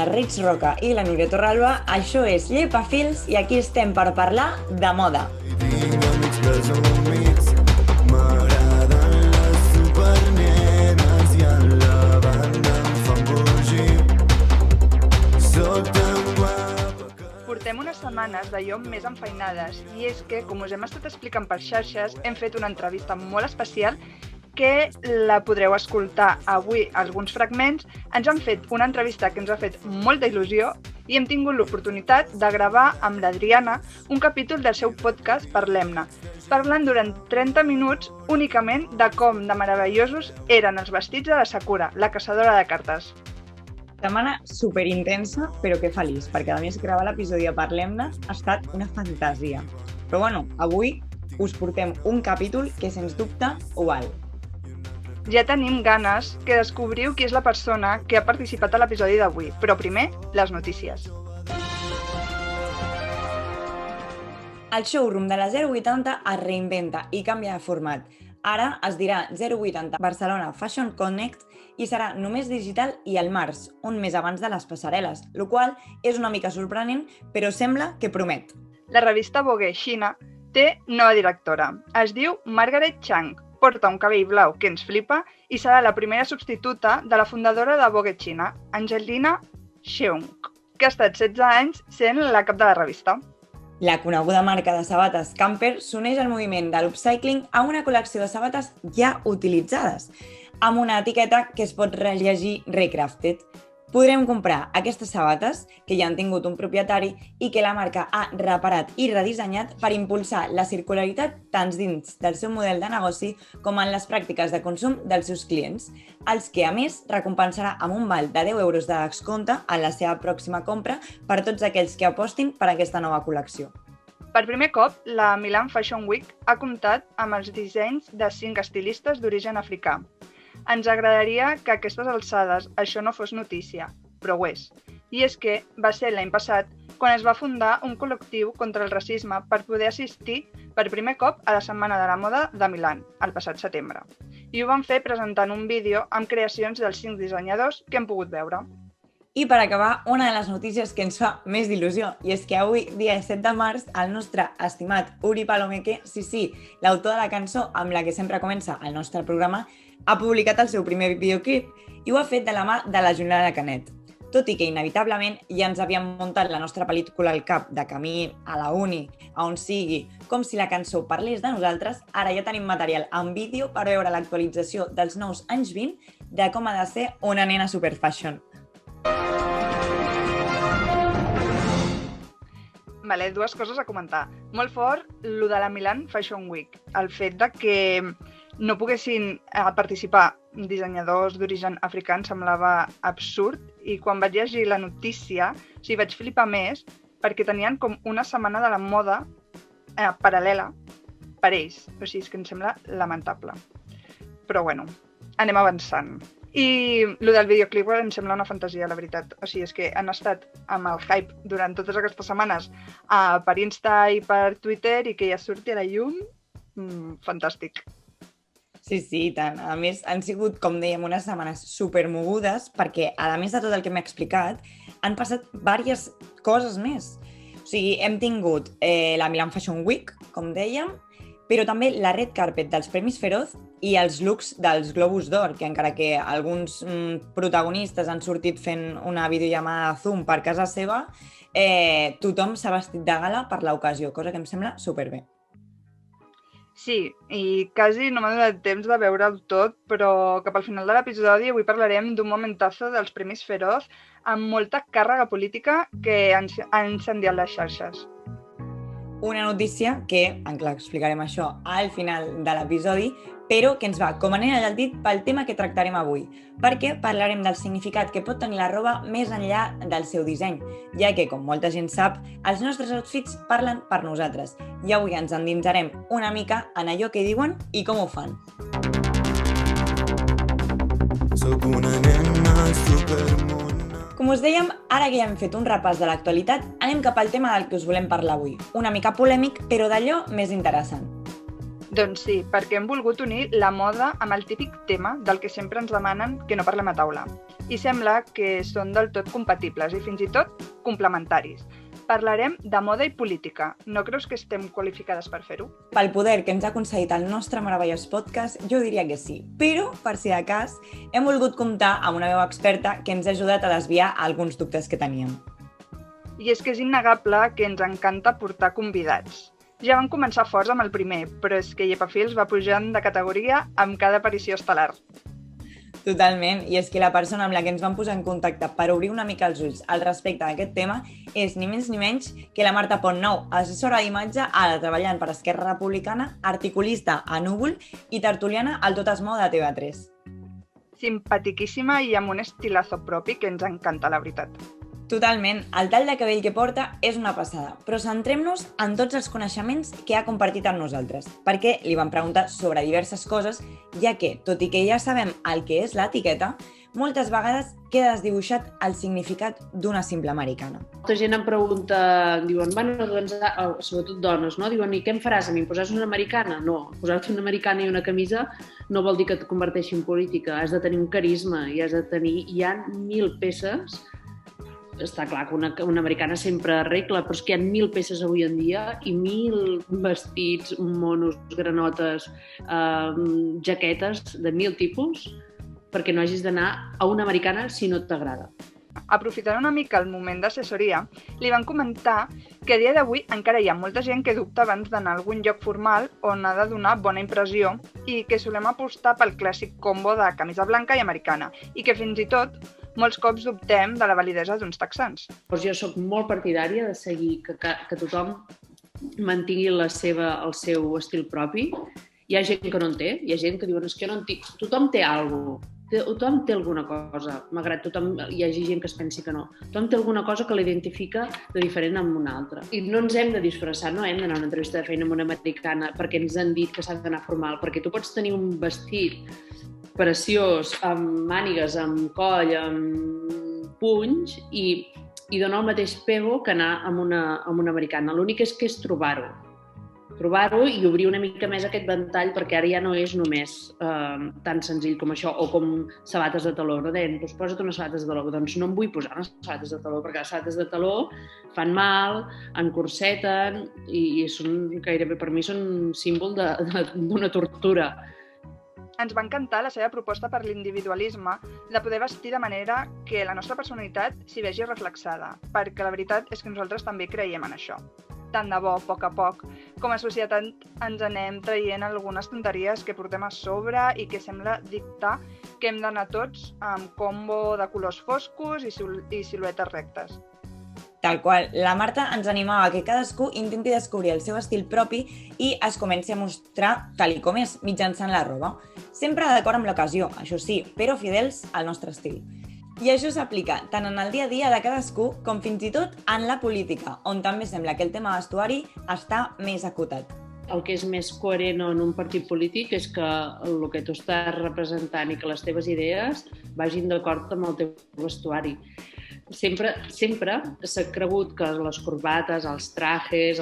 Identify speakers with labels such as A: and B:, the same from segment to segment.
A: la Rich Roca i la Núria Torralba, això és Llepafils i aquí estem per parlar de moda.
B: Portem unes setmanes d'allò més enfeinades i és que, com us hem estat explicant per xarxes, hem fet una entrevista molt especial que la podreu escoltar avui alguns fragments. Ens han fet una entrevista que ens ha fet molta il·lusió i hem tingut l'oportunitat de gravar amb l'Adriana un capítol del seu podcast Parlem-ne, parlant durant 30 minuts únicament de com de meravellosos eren els vestits de la Sakura, la caçadora de cartes.
A: Setmana superintensa, però que feliç, perquè a més gravar l'episodi de Parlem-ne ha estat una fantasia. Però bueno, avui us portem un capítol que sens dubte ho val.
B: Ja tenim ganes que descobriu qui és la persona que ha participat a l'episodi d'avui, però primer, les notícies.
A: El showroom de la 080 es reinventa i canvia de format. Ara es dirà 080 Barcelona Fashion Connect i serà només digital i al març, un mes abans de les passarel·les, el qual és una mica sorprenent, però sembla que promet.
B: La revista Vogue Xina té nova directora. Es diu Margaret Chang, porta un cabell blau que ens flipa i serà la primera substituta de la fundadora de Vogue Xina, Angelina Cheung, que ha estat 16 anys sent la cap de la revista.
A: La coneguda marca de sabates Camper s'uneix al moviment de l'upcycling a una col·lecció de sabates ja utilitzades, amb una etiqueta que es pot rellegir Recrafted. Podrem comprar aquestes sabates, que ja han tingut un propietari i que la marca ha reparat i redissenyat per impulsar la circularitat tant dins del seu model de negoci com en les pràctiques de consum dels seus clients, els que, a més, recompensarà amb un val de 10 euros de descompte en la seva pròxima compra per tots aquells que apostin per aquesta nova col·lecció.
B: Per primer cop, la Milan Fashion Week ha comptat amb els dissenys de 5 estilistes d'origen africà. Ens agradaria que a aquestes alçades això no fos notícia, però ho és. I és que va ser l'any passat quan es va fundar un col·lectiu contra el racisme per poder assistir per primer cop a la Setmana de la Moda de Milan, el passat setembre. I ho van fer presentant un vídeo amb creacions dels 5 dissenyadors que hem pogut veure.
A: I per acabar, una de les notícies que ens fa més d'il·lusió, i és que avui, dia 7 de març, el nostre estimat Uri Palomeque, sí, l'autor de la cançó amb la que sempre comença el nostre programa, ha publicat el seu primer videoclip i ho ha fet de la mà de la Juliana Canet. Tot i que inevitablement ja ens havíem muntat la nostra pel·lícula al cap de camí a la uni, a on sigui, com si la cançó parlés de nosaltres, ara ja tenim material en vídeo per veure l'actualització dels nous anys 20 de com ha de ser una nena superfashion.
B: Vale, dues coses a comentar. Molt fort, lo de la Milan Fashion Week. El fet de que no poguessin participar dissenyadors d'origen africà em semblava absurd i quan vaig llegir la notícia vaig flipar més perquè tenien com una setmana de la moda paral·lela per ells. O sigui, és que em sembla lamentable. Però bueno, anem avançant. I el del videoclip em sembla una fantasia, la veritat. O sigui, és que han estat amb el hype durant totes aquestes setmanes per Insta i per Twitter i que ja surti a la llum, fantàstic.
A: Sí, tant. A més, han sigut, com dèiem, unes setmanes supermogudes perquè, a més de tot el que m'he explicat, han passat diverses coses més. O sigui, hem tingut la Milan Fashion Week, com dèiem, però també la red carpet dels Premis Feroz i els looks dels Globus d'Or, que encara que alguns protagonistes han sortit fent una videollamada Zoom per casa seva, tothom s'ha vestit de gala per l'ocasió, cosa que em sembla superbé.
B: Sí, i quasi no m'ha donat temps de veure-ho tot, però cap al final de l'episodi avui parlarem d'un momentazo dels Premis Feroz amb molta càrrega política que han incendiat les xarxes.
A: Una notícia que, explicarem això al final de l'episodi, però que ens va com anella del dit pel tema que tractarem avui, perquè parlarem del significat que pot tenir la roba més enllà del seu disseny, ja que, com molta gent sap, els nostres outfits parlen per nosaltres, i avui ens endinsarem una mica en allò que diuen i com ho fan. Soc una nena supermona. Com us dèiem, ara que ja hem fet un repàs de l'actualitat, anem cap al tema del que us volem parlar avui, una mica polèmic, però d'allò més interessant.
B: Doncs sí, perquè hem volgut unir la moda amb el típic tema del que sempre ens demanen que no parlem a taula. I sembla que són del tot compatibles i fins i tot complementaris. Parlarem de moda i política. No creus que estem qualificades per fer-ho?
A: Pel poder que ens ha concedit el nostre meravellós podcast, jo diria que sí. Però, per si de cas, hem volgut comptar amb una veu experta que ens ha ajudat a desviar alguns dubtes que teníem.
B: I és que és innegable que ens encanta portar convidats. Ja van començar forts amb el primer, però és que Llepafils va pujant de categoria amb cada aparició estel·lar.
A: Totalment, i és que la persona amb la que ens vam posar en contacte per obrir una mica els ulls al respecte d'aquest tema és ni més ni menys que la Marta Pontnou, assessora d'imatge ara treballant per Esquerra Republicana, articulista a Núvol i tertuliana al Tot es mou de TV3.
B: Simpatiquíssima i amb un estilazo propi que ens encanta, la veritat.
A: Totalment, el tall de cabell que porta és una passada, però centrem-nos en tots els coneixements que ha compartit amb nosaltres, perquè li vam preguntar sobre diverses coses, ja que, tot i que ja sabem el que és l'etiqueta, moltes vegades queda desdibuixat el significat d'una simple americana.
C: Molta gent em pregunta, diuen, bueno, doncs, sobretot dones, no? Diuen, i què em faràs a mi? Em posaràs una americana? No, posar-te una americana i una camisa no vol dir que et converteixi en política, has de tenir un carisma i has de tenir... Hi ha 1000 peces. Està clar que una americana sempre arregla, però és que hi ha 1000 peces avui en dia i 1000 vestits, monos, granotes, jaquetes de 1000 tipus perquè no hagis d'anar a una americana si no t'agrada.
B: Aprofitant una mica el moment d'assessoria, li van comentar que a dia d'avui encara hi ha molta gent que dubta abans d'anar a algun lloc formal on ha de donar bona impressió i que solem apostar pel clàssic combo de camisa blanca i americana i que fins i tot molts cops dubtem de la validesa d'uns texans.
C: Jo sóc molt partidària de seguir que tothom mantingui el seu estil propi. Hi ha gent que no en té, hi ha gent que diuen que no en tinc. Tothom té alguna cosa. Tothom té alguna cosa, malgrat hi hagi gent que es pensi que no. Tothom té alguna cosa que l'identifica de diferent amb una altra. I no ens hem de disfressar, no hem d'anar a una entrevista de feina amb una americana perquè ens han dit que s'ha d'anar formal, perquè tu pots tenir un vestit preciós, amb mànigues, amb coll, amb punys i donar el mateix pego que anar amb una americana. L'únic és que és trobar-ho i obrir una mica més aquest ventall, perquè ara ja no és només tan senzill com això, o com sabates de taló. No deien, doncs posa't unes sabates de taló. Doncs no em vull posar unes sabates de taló, perquè les sabates de taló fan mal, encorseten i gairebé per mi són símbol d'una tortura.
B: Ens va encantar la seva proposta per l'individualisme de poder vestir de manera que la nostra personalitat s'hi vegi reflexada, perquè la veritat és que nosaltres també creiem en això. Tant de bo, a poc, com a societat ens anem traient algunes tonteries que portem a sobre i que sembla dictar que hem d'anar tots amb combo de colors foscos i siluetes rectes.
A: Tal qual, la Marta ens animava que cadascú intenti descobrir el seu estil propi i es comenci a mostrar tal com és, mitjançant la roba. Sempre d'acord amb l'ocasió, això sí, però fidels al nostre estil. I això s'aplica tant en el dia a dia de cadascú com fins i tot en la política, on també sembla que el tema vestuari està més acotat.
C: El que és més coherent en un partit polític és que el que tu estàs representant i que les teves idees vagin d'acord amb el teu vestuari. Sempre s'ha cregut que les corbates, els trajes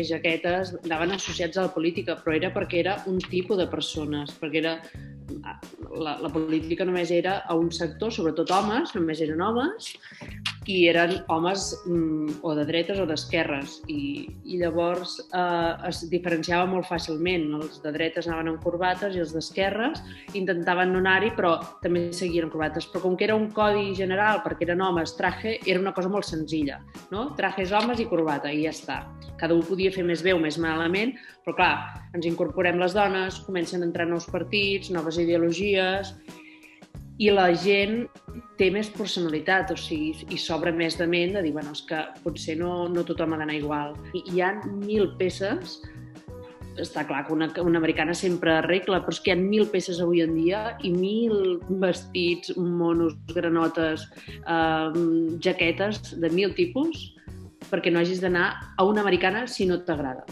C: jaquetes anaven associats a la política, però era perquè era un tipus de persones, perquè la política només era a un sector, sobretot homes, només eren homes, i eren homes o de dretes o d'esquerres, i llavors es diferenciava molt fàcilment. Els de dretes anaven amb corbates i els d'esquerres intentaven no anar-hi, però també seguien amb corbates. Però com que era un codi general, perquè eren homes, traje era una cosa molt senzilla, no? Trajes homes i corbata, i ja està. Cada un podia fer més bé o més malament, però clar, ens incorporem les dones, comencen a entrar nous partits, noves ideologies, i la gent té més personalitat, o sigui, i s'obre més de ment de dir, bueno, és que potser no tothom ha d'anar igual. Hi ha 1000 peces, està clar que una americana sempre arregla, però és que hi ha 1000 peces avui en dia i 1000 vestits, monos, granotes, jaquetes de 1000 tipus perquè no hagis d'anar a una americana si no t'agrada.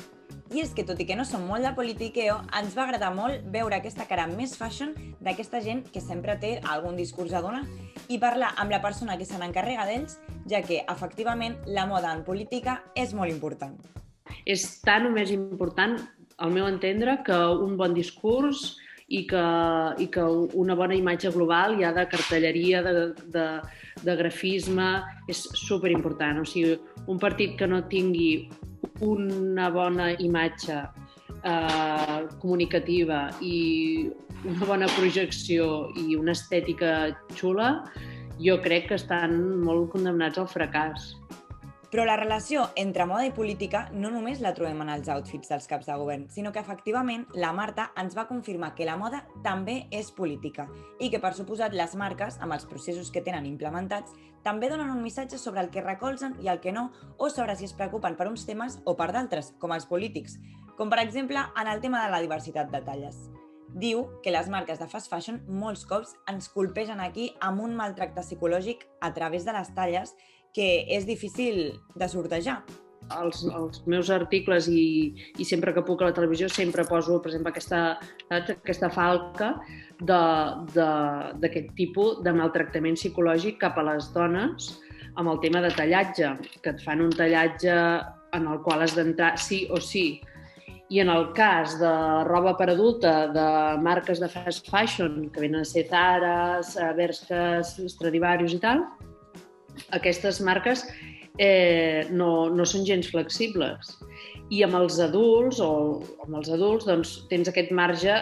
A: I és que, tot i que no som molt de politiqueo, ens va agradar molt veure aquesta cara més fashion d'aquesta gent que sempre té algun discurs a donar i parlar amb la persona que se n'encarrega d'ells, ja que, efectivament, la moda en política és molt important.
C: És tan o més important al meu entendre, que un bon discurs i que una bona imatge global ja de cartelleria, de grafisme, és superimportant. O sigui, un partit que no tingui una bona imatge comunicativa i una bona projecció i una estètica xula, jo crec que estan molt condemnats al fracàs.
A: Però la relació entre moda i política no només la trobem en els outfits dels caps de govern, sinó que efectivament la Marta ens va confirmar que la moda també és política i que, per suposat, les marques, amb els processos que tenen implementats, també donen un missatge sobre el que recolzen i el que no, o sobre si es preocupen per uns temes o per d'altres, com els polítics, com per exemple en el tema de la diversitat de talles. Diu que les marques de fast fashion molts cops ens colpegen aquí amb un maltracte psicològic a través de les talles que és difícil de sortejar.
C: Els meus articles i sempre que puc a la televisió sempre poso, per exemple, aquesta falca d'aquest tipus de maltractament psicològic cap a les dones amb el tema de tallatge, que et fan un tallatge en el qual has d'entrar sí o sí. I en el cas de roba per adulta, de marques de fast fashion, que venen a ser Zara, Bershka, Stradivarius i tal, aquestes marques no són gens flexibles. I amb els adults, doncs, tens aquest marge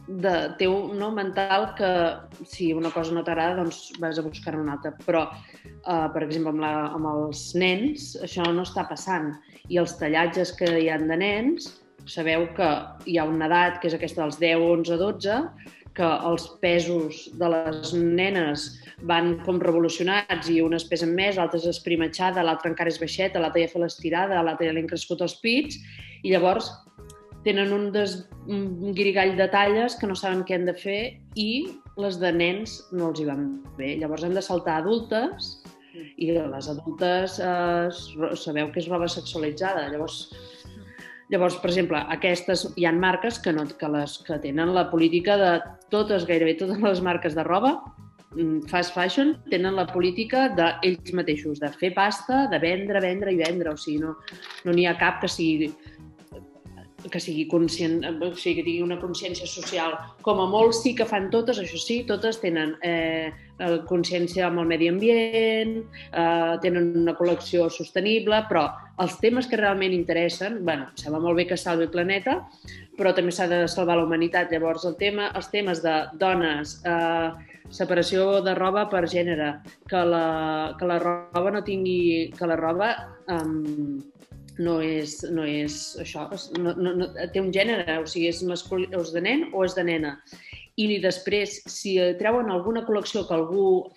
C: mental que si una cosa no t'agrada, doncs vas a buscar una altra. Però, per exemple, amb els nens, això no està passant. I els tallatges que hi ha de nens, sabeu que hi ha una edat, que és aquesta dels 10, 11, 12, que els pesos de les nenes van com revolucionats i unes pesen més, l'altra és esprimatxada, l'altra encara és baixeta, l'altra ja fa l'estirada, l'altra ja li han crescut els pits i llavors tenen un guirigall de talles que no saben què han de fer i les de nens no els hi van bé. Llavors han de saltar adultes i les adultes sabeu que és roba sexualitzada. Llavors, per exemple, hi ha marques que tenen la política de gairebé totes les marques de roba, fast fashion, tenen la política d'ells mateixos, de fer pasta, de vendre i vendre. O sigui, no n'hi ha cap que sigui conscient, o sigui, que tingui una consciència social. Com a molt sí que fan totes, això sí, totes tenen consciència amb el medi ambient, tenen una col·lecció sostenible, però els temes que realment interessen, sembla molt bé que salvi el planeta, però també s'ha de salvar la humanitat. Llavors, els temes de dones, separació de roba per gènere, que la roba no tingui... que la roba no és això, té un gènere, o sigui, és masculí, és de nen o és de nena. I després, si treuen alguna col·lecció que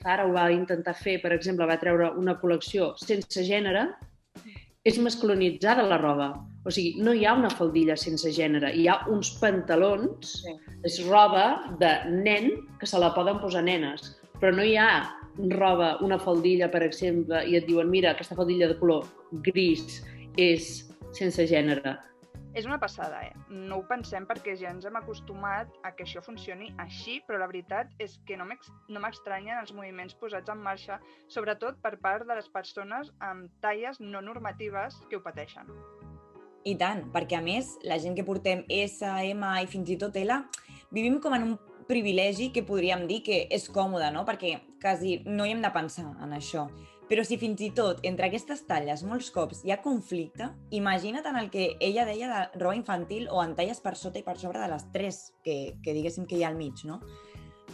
C: Zara ho va intentar fer, per exemple, va treure una col·lecció sense gènere, és masculinitzada la roba. O sigui, no hi ha una faldilla sense gènere, hi ha uns pantalons, és roba de nen que se la poden posar nenes, però no hi ha roba, una faldilla, per exemple, i et diuen, mira, aquesta faldilla de color gris és sense gènere.
B: És una passada, No ho pensem perquè ja ens hem acostumat a que això funcioni així, però la veritat és que no m'estranyen els moviments posats en marxa, sobretot per part de les persones amb talles no normatives que ho pateixen.
A: I tant, perquè a més, la gent que portem S, M i fins i tot L, vivim com en un privilegi que podríem dir que és còmode, no? Perquè quasi no hi hem de pensar en això. Però si fins i tot entre aquestes talles molts cops hi ha conflicte, imagina't en el que ella deia de roba infantil o en talles per sota i per sobre de les 3 que diguéssim que hi ha al mig, no?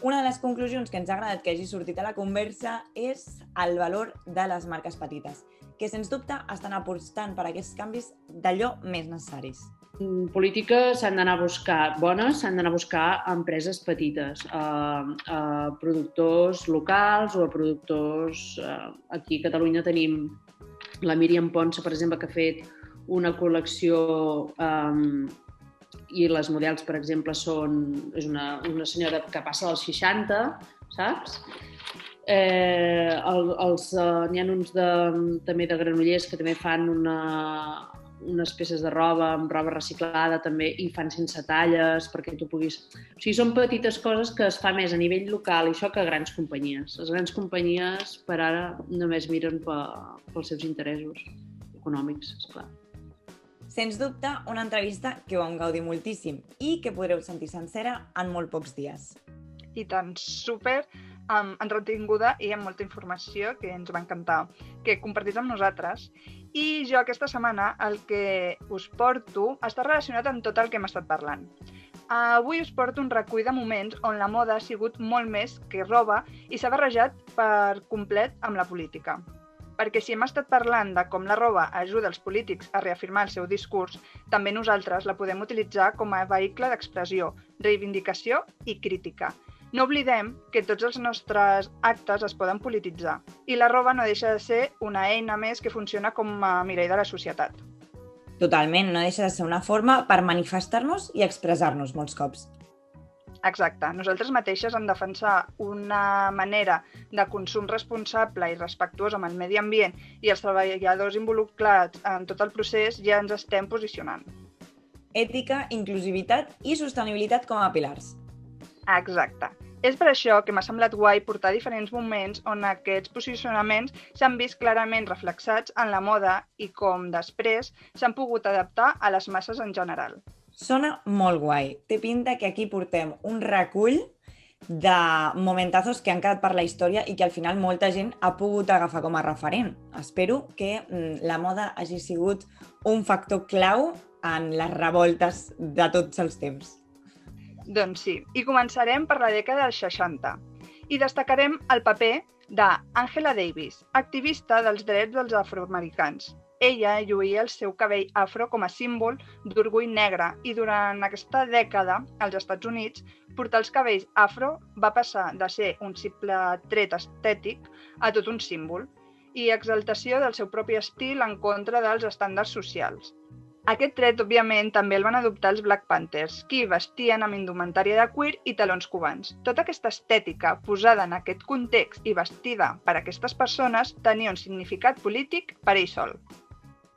A: Una de les conclusions que ens ha agradat que hagi sortit a la conversa és el valor de les marques petites, que sens dubte estan apostant per aquests canvis d'allò més necessaris.
C: Polítiques s'han d'anar a buscar bones, s'han d'anar a buscar empreses petites, a productors locals o a productors... Aquí a Catalunya tenim la Míriam Ponsa, per exemple, que ha fet una col·lecció i les models, per exemple, és una senyora que passa dels 60, saps? N'hi ha uns també de Granollers que també fan unes peces de roba amb roba reciclada també i fan sense talles perquè tu puguis... O sigui, són petites coses que es fa més a nivell local i això que a grans companyies. Les grans companyies per ara només miren pels seus interessos econòmics, esclar.
A: Sens dubte, una entrevista que vam gaudir moltíssim i que podreu sentir sencera en molt pocs dies.
B: I tant, super entretinguda i amb molta informació que ens va encantar, que compartís amb nosaltres. I jo aquesta setmana el que us porto està relacionat amb tot el que hem estat parlant. Avui us porto un recull de moments on la moda ha sigut molt més que roba i s'ha barrejat per complet amb la política. Perquè si hem estat parlant de com la roba ajuda els polítics a reafirmar el seu discurs, també nosaltres la podem utilitzar com a vehicle d'expressió, reivindicació i crítica. No oblidem que tots els nostres actes es poden polititzar i la roba no deixa de ser una eina més que funciona com a mirall de la societat.
A: Totalment, no deixa de ser una forma per manifestar-nos i expressar-nos molts cops.
B: Exacte. Nosaltres mateixes en defensar una manera de consum responsable i respectuós amb el medi ambient i els treballadors involucrats en tot el procés ja ens estem posicionant.
A: Ètica, inclusivitat i sostenibilitat com a pilars.
B: Exacte. És per això que m'ha semblat guai portar diferents moments on aquests posicionaments s'han vist clarament reflexats en la moda i com després s'han pogut adaptar a les masses en general.
A: Sona molt guai. Té pinta que aquí portem un recull de momentazos que han quedat per la història i que al final molta gent ha pogut agafar com a referent. Espero que la moda hagi sigut un factor clau en les revoltes de tots els temps.
B: Doncs sí, i començarem per la dècada dels 60 i destacarem el paper d'Angela Davis, activista dels drets dels afroamericans. Ella lluïa el seu cabell afro com a símbol d'orgull negre i durant aquesta dècada, als Estats Units, portar els cabells afro va passar de ser un simple tret estètic a tot un símbol i exaltació del seu propi estil en contra dels estàndards socials. Aquest tret, òbviament, també el van adoptar els Black Panthers, qui vestien amb indumentària de cuir i talons cubans. Tota aquesta estètica posada en aquest context i vestida per aquestes persones tenia un significat polític per ell sol.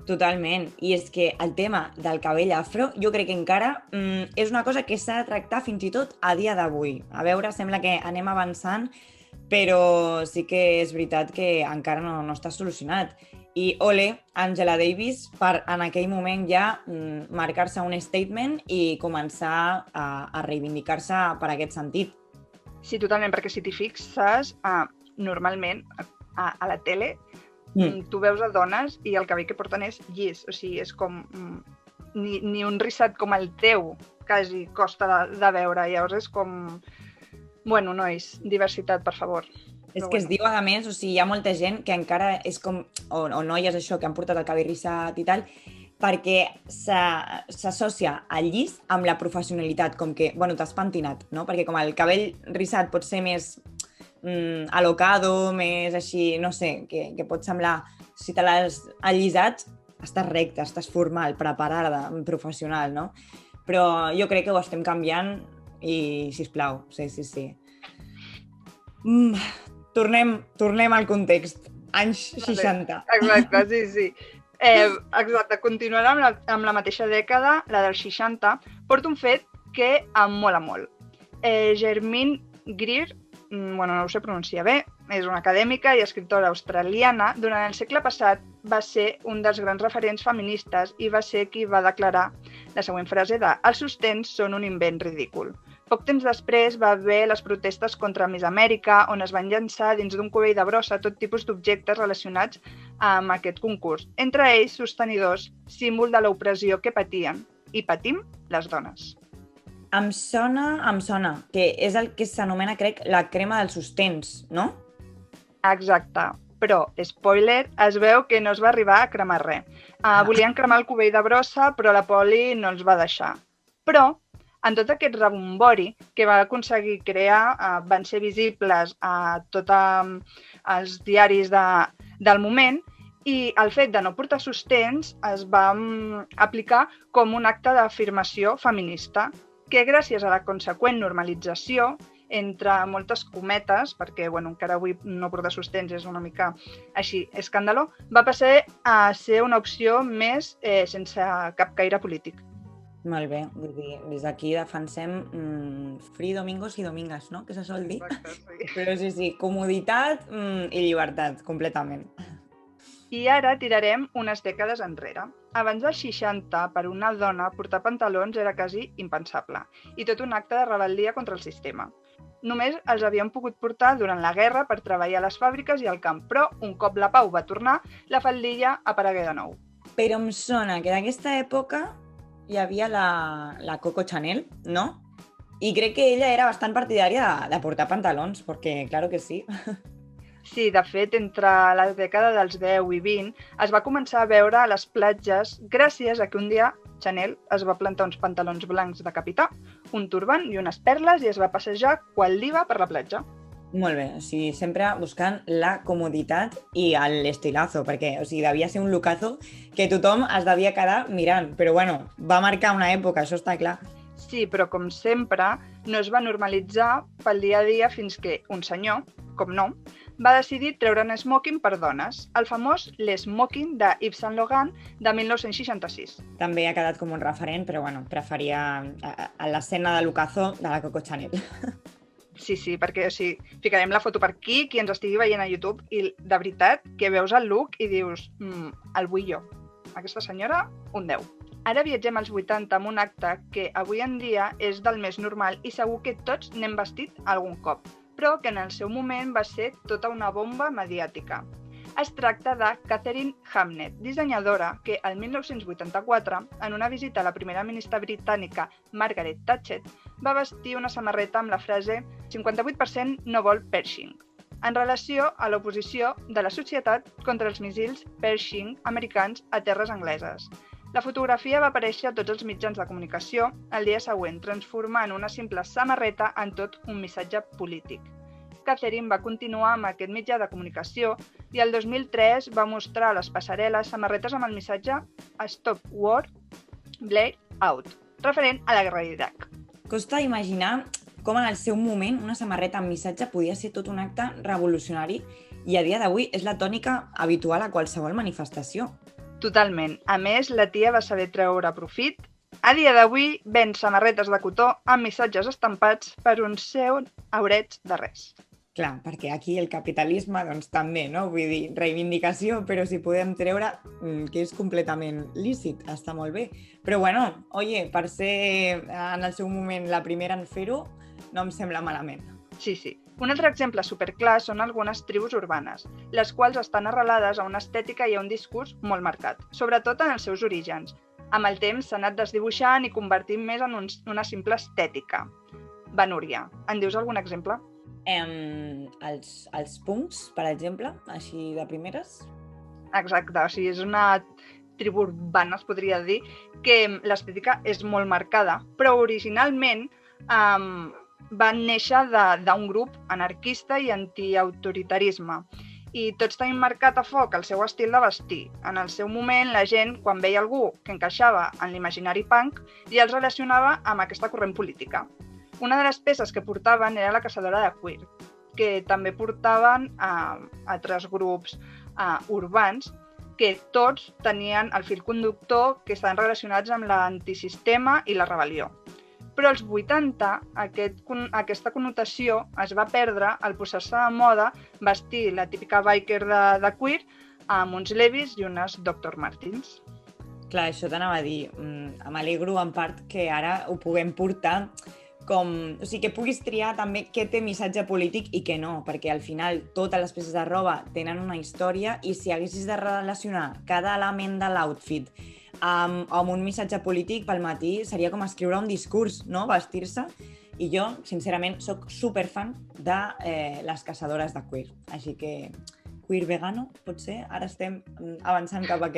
A: Totalment. I és que el tema del cabell afro jo crec que encara és una cosa que s'ha de tractar fins i tot a dia d'avui. A veure, sembla que anem avançant, però sí que és veritat que encara no està solucionat. I ole, Angela Davis, per en aquell moment ja marcar-se un statement i començar a reivindicar-se per aquest sentit.
B: Sí, totalment, perquè si t'hi fixes, normalment a la tele tu veus a dones i el cabell que porten és llis, o sigui, és com ni un rissat com el teu, quasi costa de veure, llavors és com... Bueno, nois, diversitat, per favor.
A: És que es diu, a més, o sigui, hi ha molta gent que encara és com, o noies això, que han portat el cabell rissat i tal, perquè s'associa el llis amb la professionalitat, com que, bueno, t'has pentinat, no? Perquè com el cabell rissat pot ser més alocado, més així, no sé, que pot semblar, si te l'has allisat, estàs recte, estàs formal, preparada, professional, no? Però jo crec que ho estem canviant i, sisplau, sí. Tornem al context. Anys 60.
B: Exacte, sí. Exacte, continuant amb la mateixa dècada, la dels 60, porta un fet que em mola molt. Germaine Greer, no ho sé pronunciar bé, és una acadèmica i escriptora australiana. Durant el segle passat va ser un dels grans referents feministes i va ser qui va declarar la següent frase de «Els sostens són un invent ridícul». Poc temps després va haver les protestes contra Miss Amèrica, on es van llançar dins d'un cubell de brossa tot tipus d'objectes relacionats amb aquest concurs, entre ells sostenidors, símbol de l'opressió que patien i patim les dones.
A: Em sona, que és el que s'anomena, crec, la crema dels sostens, no?
B: Exacte, però, spoiler, es veu que no es va arribar a cremar res. Volien cremar el cubell de brossa, però la poli no els va deixar. Però, en tot aquest rebombori que va aconseguir crear, van ser visibles a tots els diaris del moment i el fet de no portar sostens es va aplicar com un acte d'afirmació feminista que gràcies a la conseqüent normalització, entre moltes cometes, perquè encara avui no portar sostens és una mica així escàndalo, va passar a ser una opció més sense cap caire polític.
A: Molt bé, vull dir, des d'aquí defensem free domingos i domingues, no? Que se sol dir.
B: Exacte, sí.
A: Però sí, comoditat i llibertat, completament.
B: I ara tirarem unes dècades enrere. Abans dels 60, per una dona, portar pantalons era quasi impensable i tot un acte de rebel·lia contra el sistema. Només els havien pogut portar durant la guerra per treballar a les fàbriques i al camp, però un cop la pau va tornar, la faldilla aparegué de nou.
A: Però em sona que d'aquesta època hi havia la Coco Chanel, no? I crec que ella era bastant partidària de portar pantalons, perquè, claro que sí.
B: Sí, de fet, entre la dècada dels 10 i 20 es va començar a veure a les platges gràcies a que un dia Chanel es va plantar uns pantalons blancs de capità, un turban i unes perles i es va passejar qual diva per la platja.
A: Molt bé, o sigui, sempre buscant la comoditat i l'estilazo, perquè devia ser un lookazo que tothom es devia quedar mirant, però bueno, va marcar una època, això està clar.
B: Sí, però com sempre, no es va normalitzar pel dia a dia fins que un senyor, com no, va decidir treure un smoking per dones, el famós l'smoking de Yves Saint Laurent de 1966.
A: També ha quedat com un referent, però bueno, preferia a l'escena de l'ocazo de la Coco Chanel.
B: Sí, perquè ficarem la foto per aquí, qui ens estigui veient a YouTube, i de veritat que veus el look i dius, el vull jo. Aquesta senyora, un 10. Ara viatgem als 80 amb un acte que avui en dia és del més normal i segur que tots n'hem vestit algun cop, però que en el seu moment va ser tota una bomba mediàtica. Es tracta de Catherine Hamnett, dissenyadora que el 1984, en una visita a la primera ministra britànica Margaret Thatcher, va vestir una samarreta amb la frase 58% no vol Pershing, en relació a l'oposició de la societat contra els míssils Pershing americans a terres angleses. La fotografia va aparèixer a tots els mitjans de comunicació el dia següent, transformant una simple samarreta en tot un missatge polític. Catherine va continuar amb aquest mitjà de comunicació i el 2003 va mostrar a les passarel·les samarretes amb el missatge Stop War, Blade Out, referent a la guerra d'Iraq.
A: Costa imaginar com en el seu moment una samarreta amb missatge podia ser tot un acte revolucionari i a dia d'avui és la tònica habitual a qualsevol manifestació.
B: Totalment. A més, la tia va saber treure profit. A dia d'avui ven samarretes de cotó amb missatges estampats per uns 100 eurets de res.
A: Clar, perquè aquí el capitalisme doncs també, no? Vull dir, reivindicació, però si podem treure que és completament lícit, està molt bé. Però bueno, oye, per ser en el seu moment la primera en fer-ho, no em sembla malament.
B: Sí. Un altre exemple superclar són algunes tribus urbanes, les quals estan arrelades a una estètica i a un discurs molt marcat, sobretot en els seus orígens. Amb el temps s'ha anat desdibuixant i convertint més en una simple estètica. Va, Núria, en dius algun exemple?
A: Els punks, per exemple, així de primeres?
B: Exacte, és una tribu urbana, es podria dir, que l'estètica és molt marcada, però originalment van néixer d'un grup anarquista i antiautoritarisme. I tots tenim marcat a foc el seu estil de vestir. En el seu moment, la gent, quan veia algú que encaixava en l'imaginari punk, ja els relacionava amb aquesta corrent política. Una de les peces que portaven era la caçadora de cuir, que també portaven altres grups urbans, que tots tenien el fil conductor que estan relacionats amb l'antisistema i la rebel·lió. Però als 80 aquesta connotació es va perdre al posar-se de moda vestir la típica biker de cuir amb uns Levi's i unes Dr. Martens.
A: Clar, això t'anava a dir. M'alegro en part que ara ho puguem portar com... O sigui, que puguis triar també què té missatge polític i què no, perquè al final totes les peces de roba tenen una història i si haguessis de relacionar cada element de l'outfit amb un missatge polític pel matí seria com escriure un discurs, no? Vestir-se. I jo, sincerament, sóc superfan de les caçadores de cuir. Així que cuir vegano, potser. Ara estem avançant cap a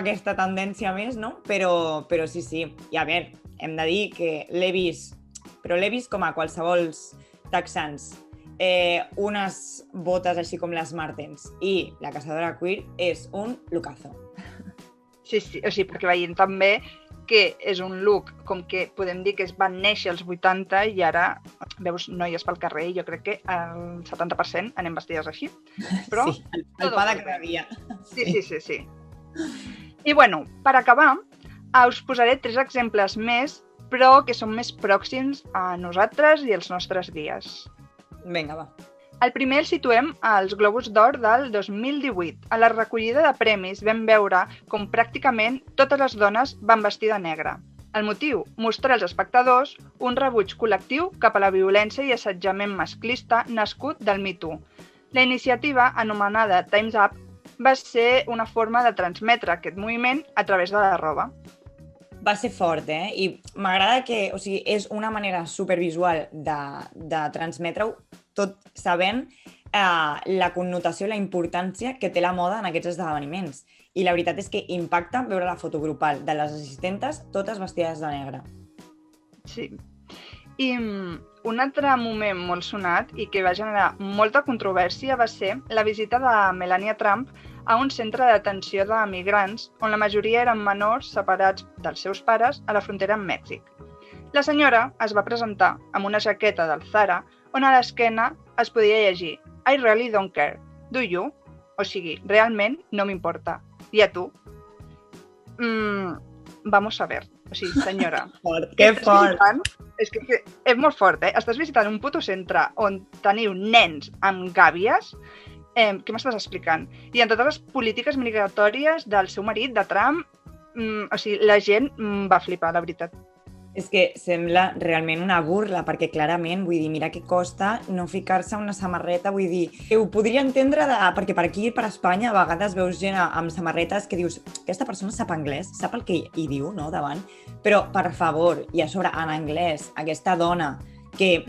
A: aquesta tendència més, no? Però sí. I a veure, hem de dir que Levi's com a qualsevol texans, unes botes així com les Martens i la caçadora de cuir és un lookazo.
B: Sí, perquè veiem també que és un look com que podem dir que es van néixer als 80 i ara veus noies pel carrer i jo crec que el 70% anem vestides així. Però
A: sí, el pa de cada dia.
B: Sí. I bueno, per acabar, us posaré 3 exemples més, però que són més pròxims a nosaltres i als nostres dies.
A: Vinga, va.
B: El primer el situem als Globus d'Or del 2018. A la recollida de premis vam veure com pràcticament totes les dones van vestir de negre. El motiu? Mostrar als espectadors un rebuig col·lectiu cap a la violència i assetjament masclista nascut del Me Too. La iniciativa, anomenada Time's Up, va ser una forma de transmetre aquest moviment a través de la roba.
A: Va ser fort, I m'agrada que, és una manera supervisual de transmetre-ho, tot sabent la connotació i la importància que té la moda en aquests esdeveniments. I la veritat és que impacta veure la foto grupal de les assistentes totes vestides de negre.
B: Sí. I un altre moment molt sonat i que va generar molta controvèrsia va ser la visita de Melania Trump a un centre d'atenció de migrants on la majoria eren menors separats dels seus pares a la frontera amb Mèxic. La senyora es va presentar amb una jaqueta del Zara on a l'esquena es podia llegir I really don't care. Do you? O sigui, realment no m'importa. I a tu? Vamos a ver. O sigui, senyora.
A: Fort, que fort.
B: És que és molt fort, Estàs visitant un puto centre on teniu nens amb gàbies. Què m'estàs explicant? I en totes les polítiques migratòries del seu marit, de Trump, la gent va flipar, la veritat.
A: És que sembla realment una burla, perquè clarament, vull dir, mira què costa no ficar-se una samarreta, vull dir, que ho podria entendre, perquè per aquí, per Espanya, a vegades veus gent amb samarretes que dius, aquesta persona sap anglès, sap el que hi diu, no?, davant, però, per favor, i a sobre, en anglès, aquesta dona que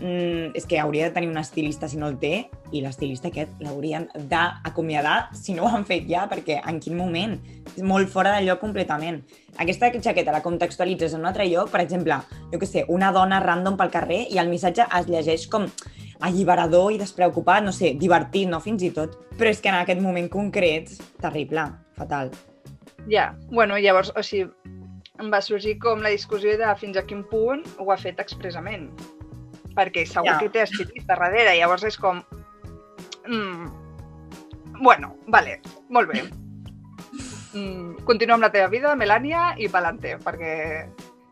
A: és que hauria de tenir un estilista si no el té, i l'estilista aquest l'haurien d'acomiadar si no ho han fet ja, perquè en quin moment? És molt fora de lloc completament. Aquesta jaqueta la contextualitzes en un altre lloc, per exemple, jo què sé, una dona random pel carrer i el missatge es llegeix com alliberador i despreocupat, no sé, divertit, no? Fins i tot. Però és que en aquest moment concret, terrible, fatal.
B: Ja, bueno, llavors, o sigui, em va sorgir com la discussió de fins a quin punt ho ha fet expressament. Perquè segur que té estilista darrere, llavors és com... Bueno, vale, molt bé. Continua amb la teva vida, Melania, i pa'lante, perquè...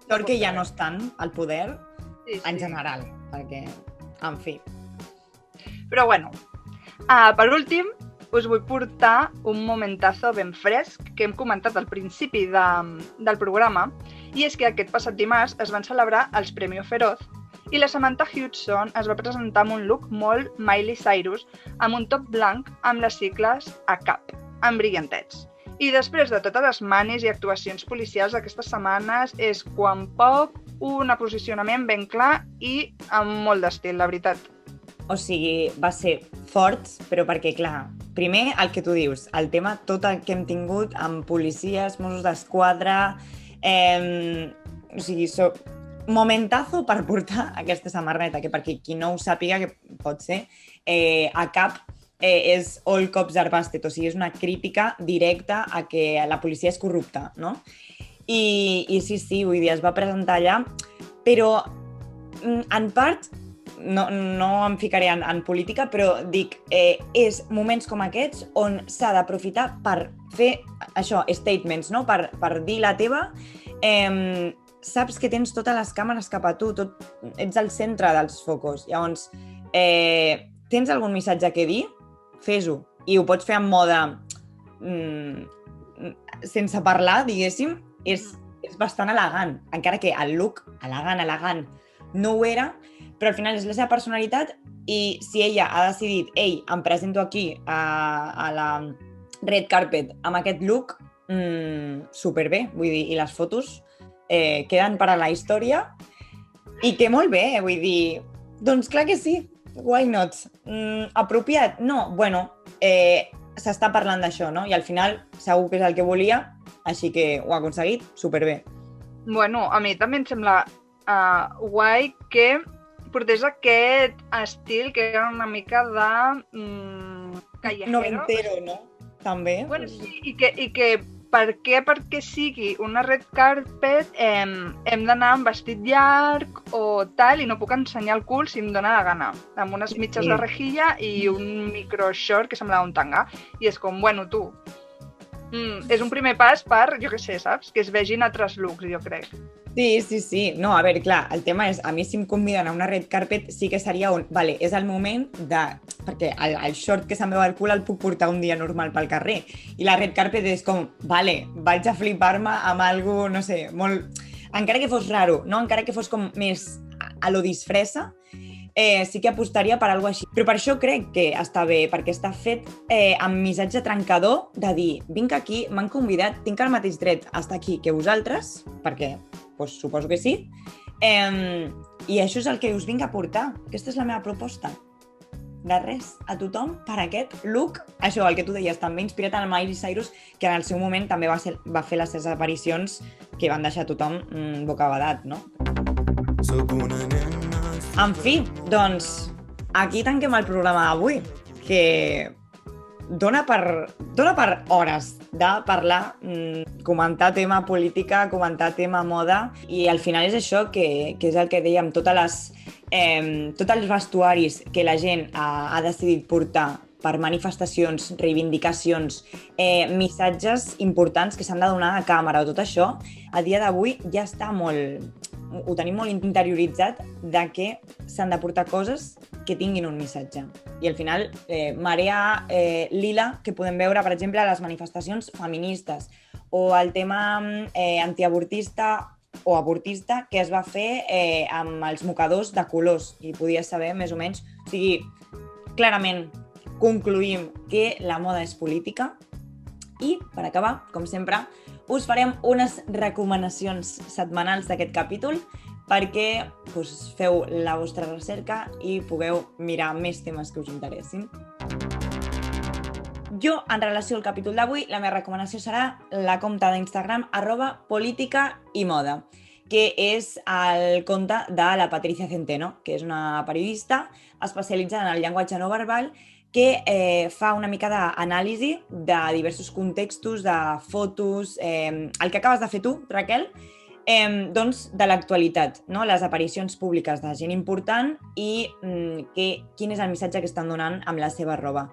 A: Sort que ja no estan al poder,
B: sí.
A: En general, perquè, en fi.
B: Però bueno, per últim, us vull portar un momentazo ben fresc que hem comentat al principi del programa, i és que aquest passat dimarts es van celebrar els Premio Feroz, i la Samantha Hudson es va presentar amb un look molt Miley Cyrus, amb un top blanc amb les sigles ACAP, amb brillantets. I després de totes les manis i actuacions policials d'aquestes setmanes és quan poc un posicionament ben clar i amb molt d'estil, la veritat.
A: O sigui, va ser fort, però perquè, clar, primer el que tu dius, el tema tot el que hem tingut amb policies, Mossos d'Esquadra, o sigui, momentazo per portar aquesta samarreta, que perquè qui no ho sàpiga, que pot ser, ACAP és All Cops Are Busted, o sigui, és una crítica directa a que la policia és corrupta, no? I sí, vull dir, es va presentar allà, però en part, no em ficaré en política, però dic, és moments com aquests on s'ha d'aprofitar per fer això, statements, no? Per dir la teva, saps que tens totes les càmeres cap a tu, ets al centre dels focus. Llavors, tens algun missatge que dir? Fes-ho. I ho pots fer en mode sense parlar, diguéssim. És bastant elegant, encara que el look elegant no ho era, però al final és la seva personalitat i si ella ha decidit, ei, em presento aquí a la red carpet amb aquest look, superbé, vull dir, i les fotos queden per a la història i que molt bé, vull dir, doncs clar que sí, why not? Apropiat? No, bueno, s'està parlant d'això, no? I al final segur que és el que volia, així que ho ha aconseguit, superbé.
B: Bueno, a mi també em sembla guai que portés aquest estil que era una mica de callejero.
A: Noventero, no? També.
B: Bueno, sí, i que perquè sigui una red carpet hem d'anar amb vestit llarg o tal i no puc ensenyar el cul si em dóna la gana, amb unes mitges de rejilla i un micro short que semblava un tanga. I és com, bueno, tu, és un primer pas per, jo què sé, saps? Que es vegin altres looks, jo crec.
A: Sí. No, a veure, clar, el tema és, a mi si em conviden a una red carpet sí que seria vale, és el moment de perquè el short que se'm veu al cul el puc portar un dia normal pel carrer. I la red carpet és com, vale, vaig a flipar-me amb algo, no sé, molt... Encara que fos raro, no? Encara que fos com més a lo disfressa, sí que apostaria per alguna cosa així. Però per això crec que està bé, perquè està fet amb missatge trencador de dir, vinc aquí, m'han convidat, tinc el mateix dret a estar aquí que vosaltres, perquè pues, suposo que sí, i això és el que us vinc a portar. Aquesta és la meva proposta. De res, a tothom, per aquest look, això, el que tu deies, també inspirat en el Miley Cyrus, que en el seu moment també va fer les seves aparicions que van deixar tothom bocabadat, no? En fi, doncs, aquí tanquem el programa d'avui, que dona per hores de parlar, comentar tema política, comentar tema moda, i al final és això que és el que dèiem, tots els vestuaris que la gent ha decidit portar per manifestacions, reivindicacions, missatges importants que s'han de donar a càmera o tot això, a dia d'avui ja està ho tenim molt interioritzat de que s'han de portar coses que tinguin un missatge. I al final, marea lila que podem veure, per exemple, a les manifestacions feministes, o el tema antiavortista o avortista que es va fer amb els mocadors de colors, i podies saber més o menys. O sigui, clarament concluïm que la moda és política. I, per acabar, com sempre, us farem unes recomanacions setmanals d'aquest capítol perquè feu la vostra recerca i pugueu mirar més temes que us interessin. Jo, en relació al capítol d'avui, la meva recomanació serà la compte d'Instagram @política-i-moda, que és el compte de la Patricia Centeno, que és una periodista especialitzada en el llenguatge no verbal que fa una mica d'anàlisi de diversos contextos, de fotos, el que acabes de fer tu, Raquel, doncs de l'actualitat, no? Les aparicions públiques de gent important i quin és el missatge que estan donant amb la seva roba.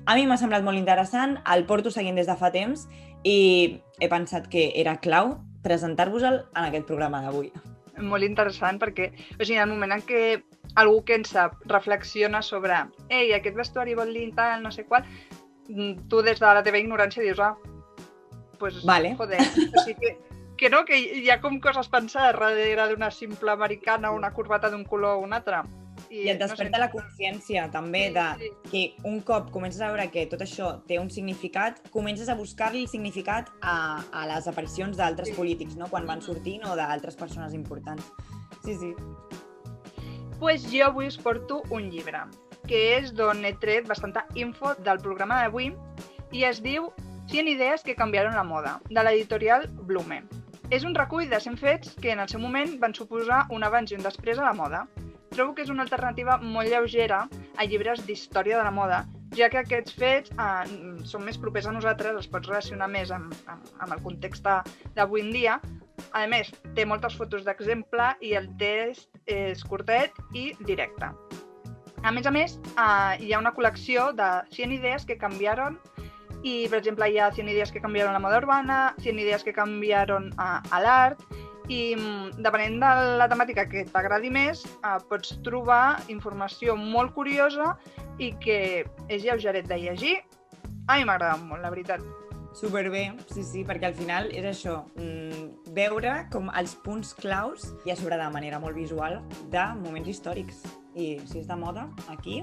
A: A mi m'ha semblat molt interessant, el porto seguint des de fa temps i he pensat que era clau presentar-vos-el en aquest programa d'avui.
B: Molt interessant perquè, en el moment en què algú que en sap reflexiona sobre ei, aquest vestuari vol dir tal, no sé qual, tu des de la teva ignorància dius, pues,
A: vale.
B: Joder, o sigui que no, que hi ha com coses pensades darrere d'una simple americana o una corbata d'un color o un altre.
A: I et desperta la consciència també de que un cop comences a veure que tot això té un significat, comences a buscar-li el significat a les aparicions d'altres polítics, no? Quan van sortint o d'altres persones importants. Sí.
B: Pues jo avui us porto un llibre, que és d'on he tret bastanta info del programa d'avui i es diu 100 idees que canviaron la moda, de l'editorial Blume. És un recull de 100 fets que en el seu moment van suposar un abans i un després a la moda. Trobo que és una alternativa molt lleugera a llibres d'història de la moda, ja que aquests fets són més propers a nosaltres, els pots relacionar més amb el context d'avui en dia. A més, té moltes fotos d'exemple i el text és curtet i directe. A més, hi ha una col·lecció de 100 idees que canviaron i, per exemple, hi ha 100 idees que canviaron la moda urbana, 100 idees que canviaron a l'art, i depenent de la temàtica que t'agradi més, pots trobar informació molt curiosa i que és lleugeret de llegir. A mi m'agrada molt, la veritat.
A: Superbé, sí, perquè al final és això, veure com els punts claus i a sobre de manera molt visual de moments històrics. I si és de moda, aquí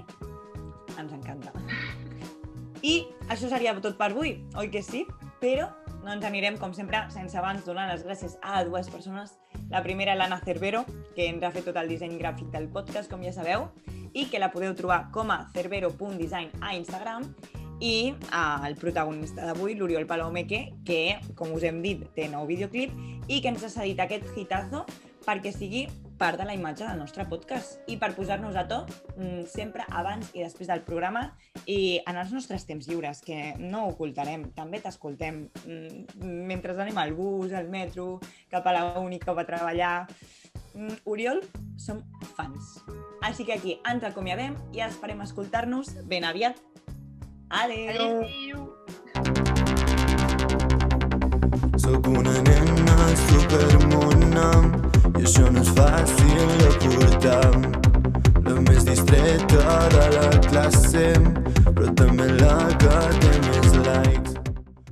A: ens encanta. I això seria tot per avui, oi que sí? Però no ens anirem, com sempre, sense abans donar les gràcies a dues persones. La primera, l'Anna Cervero, que ens ha fet tot el disseny gràfic del podcast, com ja sabeu, i que la podeu trobar com a cervero.design a Instagram, i el protagonista d'avui, l'Oriol Palomeque, que, com us hem dit, té nou videoclip i que ens ha cedit aquest hitazo perquè sigui part de la imatge del nostre podcast i per posar-nos a to sempre abans i després del programa i en els nostres temps lliures, que no ho ocultarem, també t'escoltem mentre anem al bus, al metro, cap a la uni, cap a treballar. Oriol, som fans. Així que aquí ens acomiadem i esperem escoltar-nos ben aviat. Adéu!
D: Sóc una nena supermona i això no és fàcil de portar. La més distreta de la classe passem